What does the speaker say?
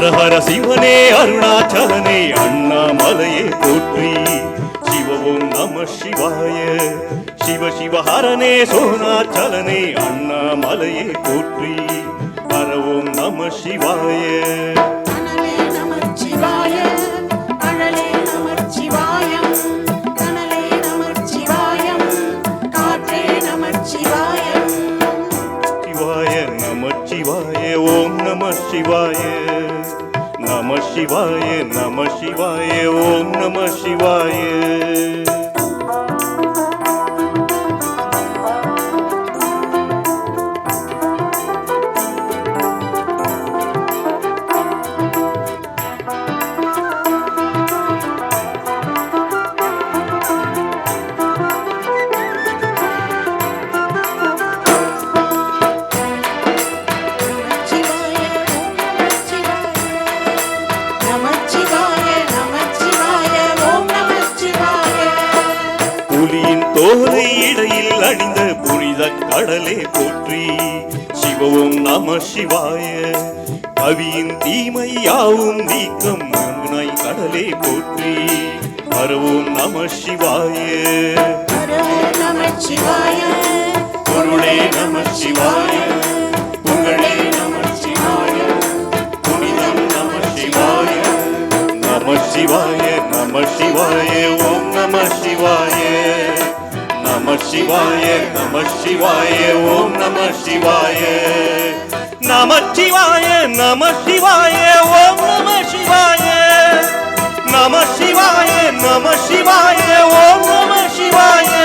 ஹர ஹர சிவனே அருணாச்சலனே அண்ணாமலையே போற்றி சிவவும் நம சிவாய சிவ சிவ ஹரனே சோனாச்சலனே அண்ணாமலையே போற்றி ஹரவும் நம சிவாய शिवाय ओम नमः शिवाय नमः शिवाय नमः शिवाय ओम नमः शिवाय தோலை இடையில் அணிந்த புனித கடலே போற்றி சிவவும் நம சிவாய கவியின் தீமையாவும் நீக்கம் நாய் கடலே போற்றி ஹரவும் நம சிவாய பொருளே நம சிவாய புகழே நம சிவாய புனிதம் நம சிவாய நம சிவாய நம சிவாய ஓம் நம சிவாய नमः शिवाय नमः शिवाय ओम नमः शिवाय नमः शिवाय नमः शिवाय ओम नमः शिवाय नमः शिवाय नमः शिवाय ओम नमः शिवाय